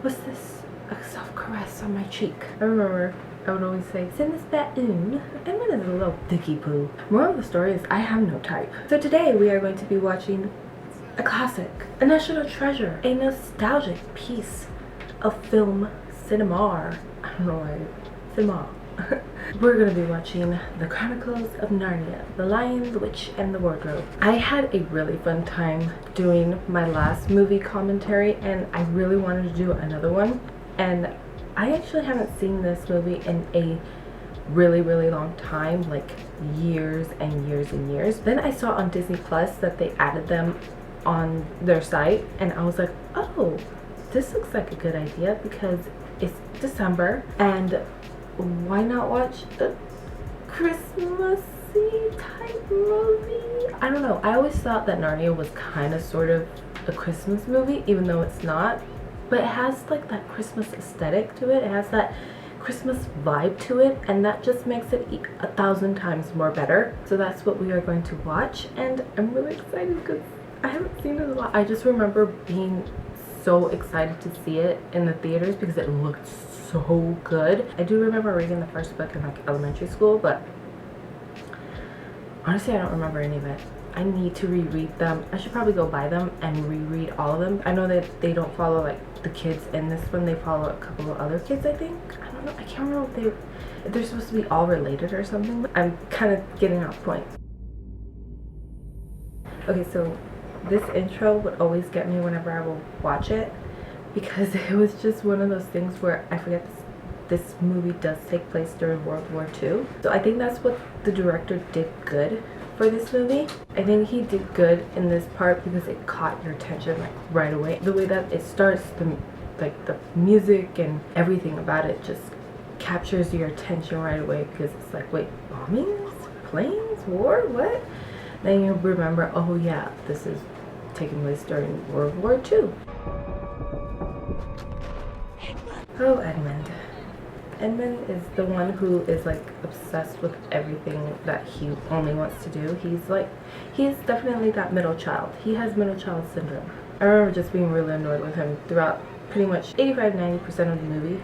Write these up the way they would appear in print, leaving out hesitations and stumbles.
What's this? A soft caress on my cheek. I remember I would always say, send this baton. Edmund is a little dicky poo. Moral of the story is I have no type. So today we are going to be watching a classic, a national treasure, a nostalgic piece of film cinema. I don't know why. Cinema. We're gonna be watching the Chronicles of Narnia, The Lion, the Witch, and the Wardrobe. I had a really fun time doing my last movie commentary, and I really wanted to do another one. And I actually haven't seen this movie in a really long time, like years and years and years. Then I saw on Disney Plus that they added them on their site, and I was like, oh, this looks like a good idea because it's December, and why not watch a Christmassy type movie? I don't know. I always thought that Narnia was kind of sort of a Christmas movie, even though it's not. But it has like that Christmas aesthetic to it. It has that Christmas vibe to it, and that just makes it 1,000 times more better. So that's what we are going to watch, and I'm really excited because I haven't seen it a lot. I just remember being so excited to see it in the theaters because it looked so good. I do remember reading the first book in like elementary school, but honestly I don't remember any of it. I need to reread them. I should probably go buy them and reread all of them. I know that they don't follow like the kids in this one, they follow a couple of other kids, I think. I don't know, I can't remember if they're supposed to be all related or something. I'm kind of getting off point. Okay, so this intro would always get me whenever I will watch it, because it was just one of those things where I forget this movie does take place during World War II. So I think that's what the director did good for this movie. I think he did good in this part because it caught your attention like right away. The way that it starts, the music and everything about it just captures your attention right away, because it's like, wait, bombings? Planes? War? What? Then you remember, oh yeah, this is taking place during World War II. Oh, Edmund. Edmund is the one who is like obsessed with everything that he only wants to do. He's definitely that middle child. He has middle child syndrome. I remember just being really annoyed with him throughout pretty much 85-90% of the movie.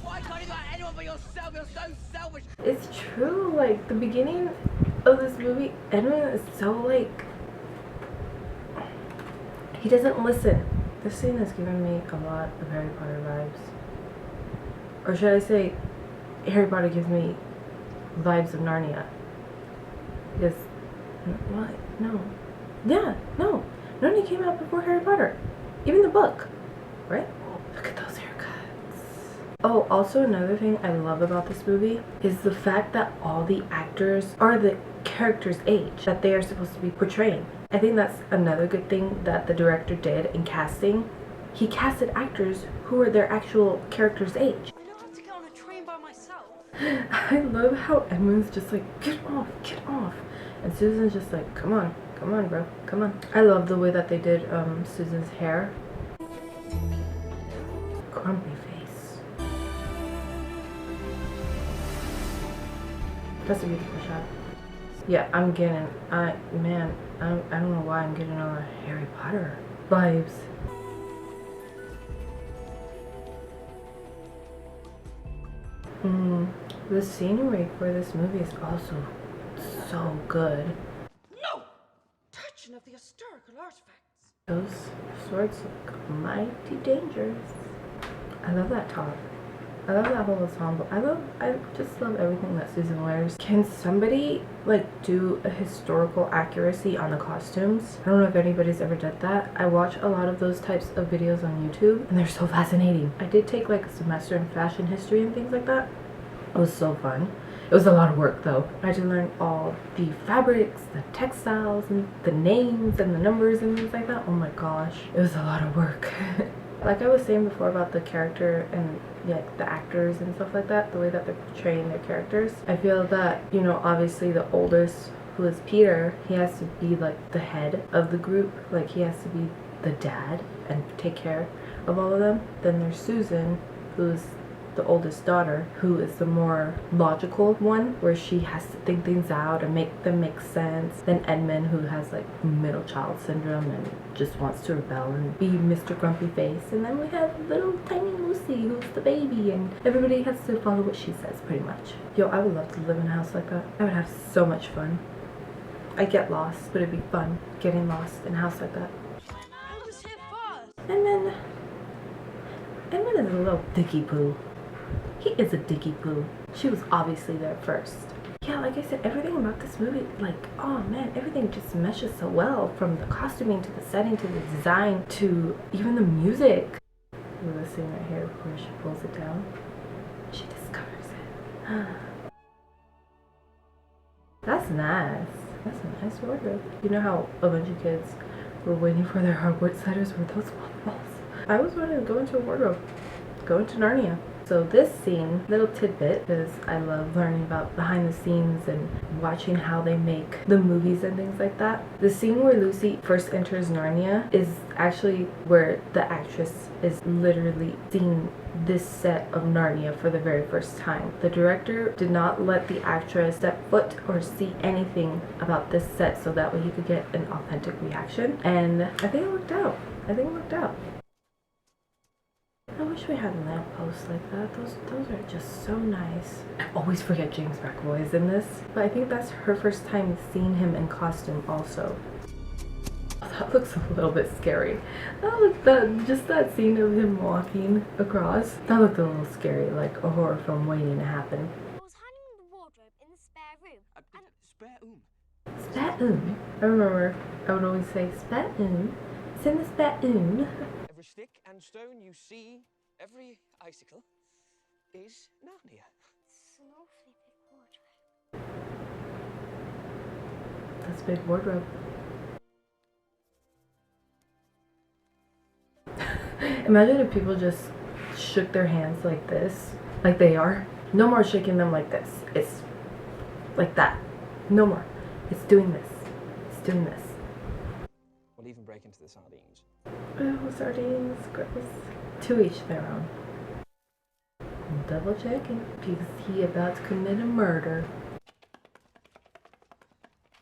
Why can't you like anyone but yourself? You're so selfish. It's true, like the beginning of this movie, Edmund is so like, he doesn't listen. This scene is giving me a lot of Harry Potter vibes. Or should I say, Harry Potter gives me vibes of Narnia. Because, what? No. Yeah, no. Narnia came out before Harry Potter. Even the book, right? Look at those haircuts. Oh, also another thing I love about this movie is the fact that all the actors are the character's age that they are supposed to be portraying. I think that's another good thing that the director did in casting. He casted actors who are their actual character's age. I know how to get on a train by myself. I love how Edmund's just like, get off. And Susan's just like, come on, bro, come on. I love the way that they did Susan's hair. Grumpy face. That's a beautiful shot. Yeah, I'm getting, I don't know why I'm getting all the Harry Potter vibes. The scenery for this movie is also so good. No! Touching of the historical artifacts. Those swords look mighty dangerous. I love that top. I love that whole ensemble. I just love everything that Susan wears. Can somebody like do a historical accuracy on the costumes? I don't know if anybody's ever did that. I watch a lot of those types of videos on YouTube, and they're so fascinating. I did take like a semester in fashion history and things like that. It was so fun. It was a lot of work though. I had to learn all the fabrics, the textiles, and the names and the numbers and things like that. Oh my gosh, it was a lot of work. Like I was saying before about the character and the actors and stuff like that, the way that they're portraying their characters, I feel that, you know, obviously the oldest, who is Peter, he has to be like the head of the group. Like he has to be the dad and take care of all of them. Then there's Susan, who's the oldest daughter, who is the more logical one, where she has to think things out and make them make sense. Then Edmund, who has like middle child syndrome and just wants to rebel and be Mr. Grumpy Face. And then we have little tiny Lucy, who's the baby, and everybody has to follow what she says pretty much. Yo, I would love to live in a house like that. I would have so much fun. I get lost, but it'd be fun getting lost in a house like that. I was here first. Edmund is a little dicky poo. He is a dicky poo. She was obviously there first. Yeah, like I said, everything about this movie, like, oh man, everything just meshes so well. From the costuming to the setting to the design to even the music. Look at this scene right here where she pulls it down. She discovers it. That's nice. That's a nice wardrobe. You know how a bunch of kids were waiting for their Hogwarts letters with those waterfalls? I was wanting to go into a wardrobe. Go into Narnia. So this scene, little tidbit, because I love learning about behind the scenes and watching how they make the movies and things like that. The scene where Lucy first enters Narnia is actually where the actress is literally seeing this set of Narnia for the very first time. The director did not let the actress step foot or see anything about this set so that way he could get an authentic reaction. And I think it worked out. I think it worked out. I wish we had lampposts like that. Those are just so nice. I always forget James McAvoy is in this, but I think that's her first time seeing him in costume also. Oh, that looks a little bit scary. Just that scene of him walking across, that looked a little scary, like a horror film waiting to happen. I was hiding the wardrobe in the spare room. Spare room. Spare room? I remember I would always say spare room. It's in the spare room. Every stick and stone you see, every icicle, is Narnia. It's an awfully big wardrobe. That's a big wardrobe. Imagine if people just shook their hands like this, like they are. No more shaking them like this. It's like that. No more. It's doing this. It's doing this. We'll even break into the sardines. Oh, sardines. Gross. To each their own. Double checking. Because he about to commit a murder.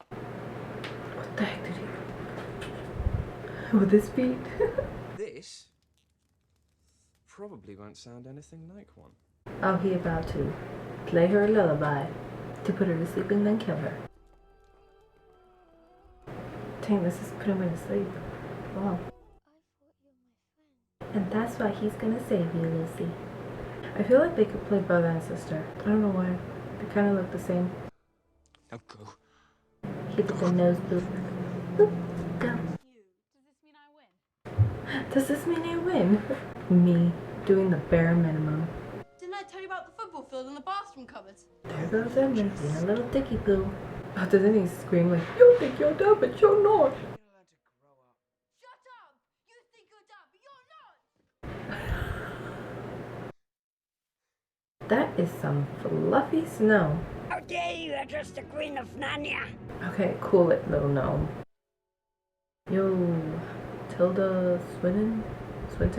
What the heck did he... With his feet? This probably won't sound anything like one. Oh, he about to play her a lullaby to put her to sleep and then kill her. Dang, this is putting me to sleep. Wow. And that's why he's gonna save you, Lucy. I feel like they could play brother and sister. I don't know why. They kind of look the same. Now go. He did the nose boop. Boop, go. Does this mean I win? Me doing the bare minimum. Didn't I tell you about the football field and the bathroom cupboards? There goes Edmund being a little dicky poo. Oh, doesn't he scream like, you think you're dumb, but you're not? Shut up! You think you're dumb, but you're not! That is some fluffy snow. How dare you address the Queen of Narnia? Okay, cool it, little gnome. Yo, Tilda Swinton? I don't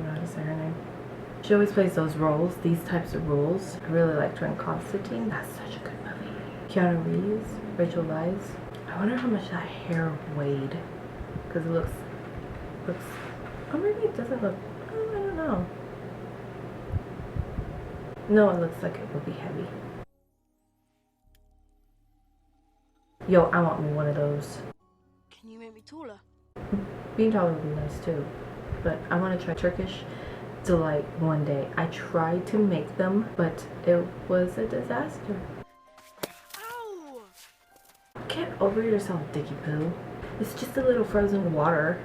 know how to say her name. She always plays those roles, these types of roles. I really liked her in Constantine. That's such a good movie. Keanu Reeves, Rachel Weisz. I wonder how much that hair weighed. Because it looks, oh maybe it doesn't look, oh, I don't know. No, it looks like it would be heavy. Yo, I want me one of those. Can you make me taller? Being taller would be nice too. But I want to try Turkish Delight one day. I tried to make them, but it was a disaster. Ow! Get over yourself, Dicky Poo. It's just a little frozen water.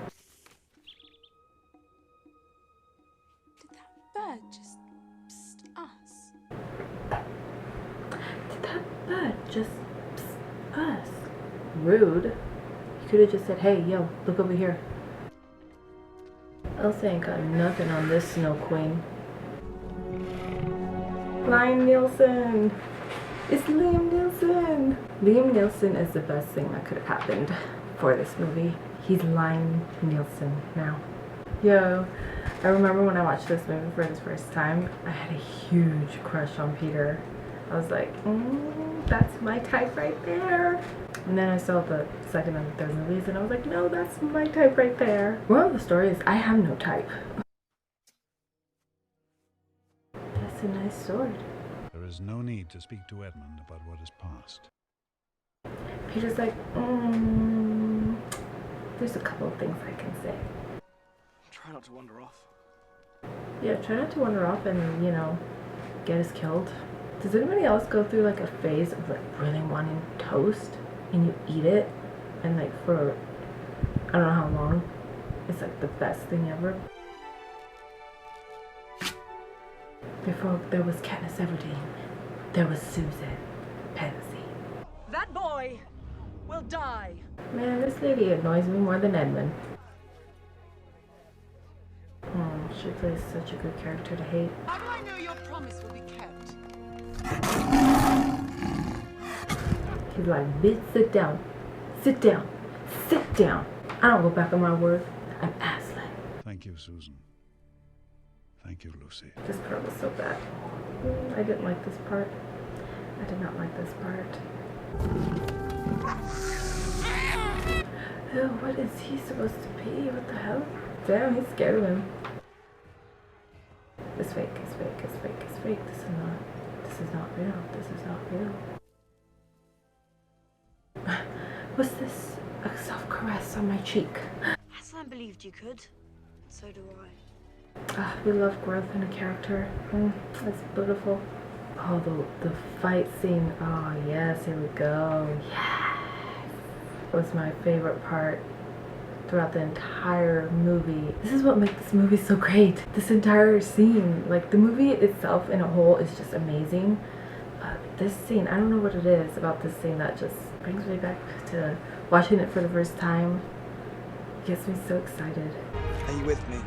Did that bird just psst us? Did that bird just psst us? Rude. You could have just said, hey, yo, look over here. Elsa ain't got nothing on this Snow Queen. Liam Neeson! It's Liam Neeson! Liam Neeson is the best thing that could have happened for this movie. He's Liam Neeson now. Yo, I remember when I watched this movie for the first time, I had a huge crush on Peter. I was like, that's my type right there. And then I saw the second and third movies and I was like, no, that's my type right there. Moral of the story is I have no type. That's a nice sword. There is no need to speak to Edmund about what has passed. Peter's like, there's a couple of things I can say. Try not to wander off. Yeah, try not to wander off and, you know, get us killed. Does anybody else go through like a phase of like really wanting toast and you eat it and like for I don't know how long? It's like the best thing ever. Before there was Katniss Everdeen, there was Susan Pansy. That boy will die. Man, this lady annoys me more than Edmund. She plays such a good character to hate. How do I know your promise will be kept? He's like, bitch, sit down. Sit down. Sit down. I don't go back on my word. I'm Aslan. Thank you, Susan. Thank you, Lucy. This part was so bad. I didn't like this part. I did not like this part. Ew, what is he supposed to be? What the hell? Damn, he's scared of him. It's fake, it's fake, it's fake, it's fake. This is not real. This is not real. Was this a soft caress on my cheek? Aslan believed you could. So do I. Ah, we love growth in a character. That's beautiful. Oh, the fight scene. Oh, yes, here we go. Yes! It was my favorite part throughout the entire movie. This is what makes this movie so great. This entire scene, like the movie itself in a whole is just amazing. This scene, I don't know what it is about this scene that just brings me back to watching it for the first time. It gets me so excited. Are you with me?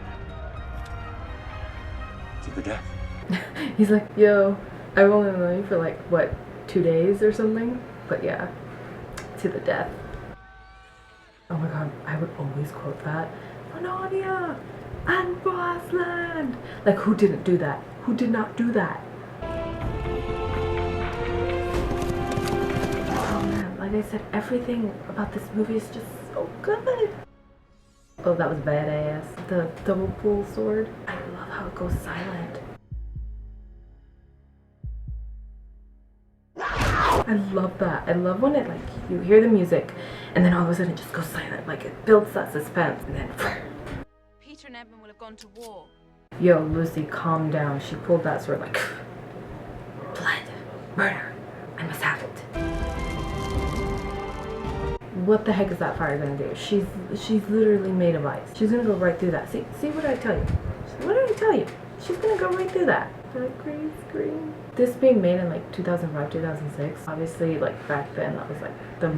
To the death. He's like, yo, I've only known you for like, what, 2 days or something? But yeah, to the death. Oh my god, I would always quote that. For Narnia and for Aslan. Like, who didn't do that? Who did not do that? Oh man, like I said, everything about this movie is just so good. Oh, that was badass. The double pull sword. I love how it goes silent. I love that. I love when it, like, you hear the music and then all of a sudden it just goes silent. Like, it builds that suspense and then Peter and Edmund will have gone to war. yo, Lucy, calm down. She pulled that sword like blood, murder, I must have it. What the heck is that fire gonna do? She's literally made of ice. She's gonna go right through that. See what did I tell you? What did I tell you? She's gonna go right through that. That green screen. This being made in like 2005, 2006. Obviously, like back then, that was like the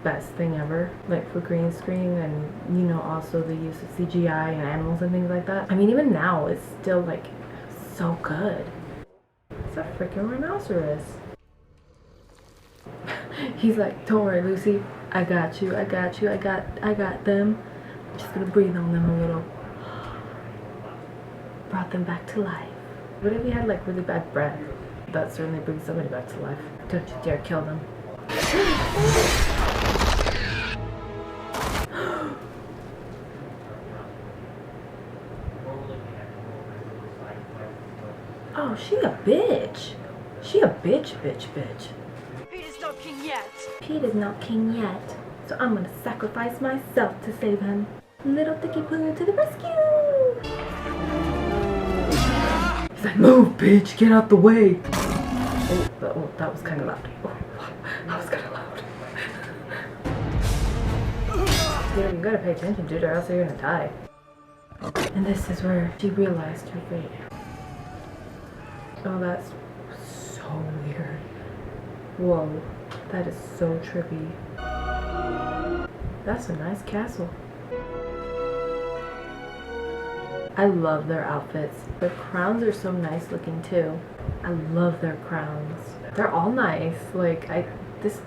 best thing ever. Like for green screen and, you know, also the use of CGI and animals and things like that. I mean, even now, it's still like so good. It's a freaking rhinoceros. He's like, don't worry, Lucy. I got you. I got you. I got them. I'm just gonna breathe on them a little. Brought them back to life. What if he had like really bad breath? That certainly brings somebody back to life. Don't you dare kill them. Oh, she a bitch. She a bitch. Peter's not king yet. Pete is not king yet, so I'm gonna sacrifice myself to save him. Little Dicky Poo to the rescue! He's like, move, bitch, get out the way! Oh, that was kind of loud. Oh, that was kind of loud. Yeah, you gotta pay attention, dude, or else you're gonna die. And this is where she realized her fate. Oh, that's so weird. Whoa, that is so trippy. That's a nice castle. I love their outfits. Their crowns are so nice looking too. I love their crowns. They're all nice. Like, this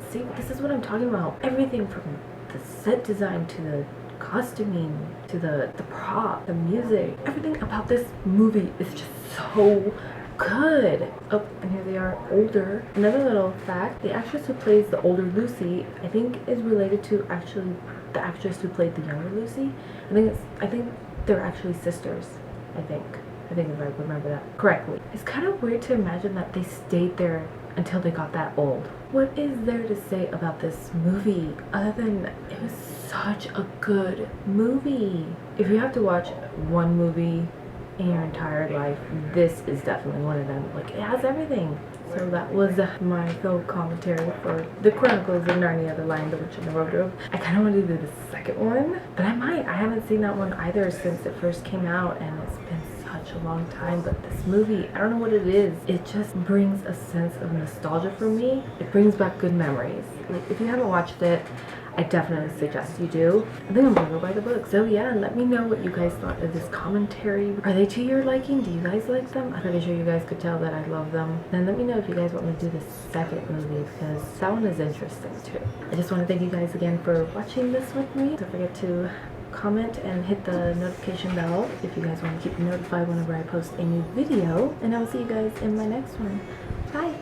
is what I'm talking about. Everything from the set design to the costuming to the prop, the music, everything about this movie is just so good. Oh, and here they are older. Another little fact, the actress who plays the older Lucy, I think is related to actually the actress who played the younger Lucy. I think they're actually sisters, I think if I remember that correctly. It's kind of weird to imagine that they stayed there until they got that old. What is there to say about this movie other than it was such a good movie? If you have to watch one movie in your entire life, this is definitely one of them. Like, it has everything. So that was my film commentary for the Chronicles of Narnia, The Lion, the Witch, and the Wardrobe. I kind of want to do the second one, but I might. I haven't seen that one either since it first came out, and it's been such a long time. But this movie, I don't know what it is. It just brings a sense of nostalgia for me. It brings back good memories. Like, if you haven't watched it, I definitely suggest you do. I think I'm gonna go buy the book. So yeah, let me know what you guys thought of this commentary. Are they to your liking? Do you guys like them? I'm pretty sure you guys could tell that I love them. Then let me know if you guys want me to do the second movie, because that one is interesting too. I just want to thank you guys again for watching this with me. Don't forget to comment and hit the notification bell if you guys want to keep notified whenever I post a new video. And I will see you guys in my next one. Bye!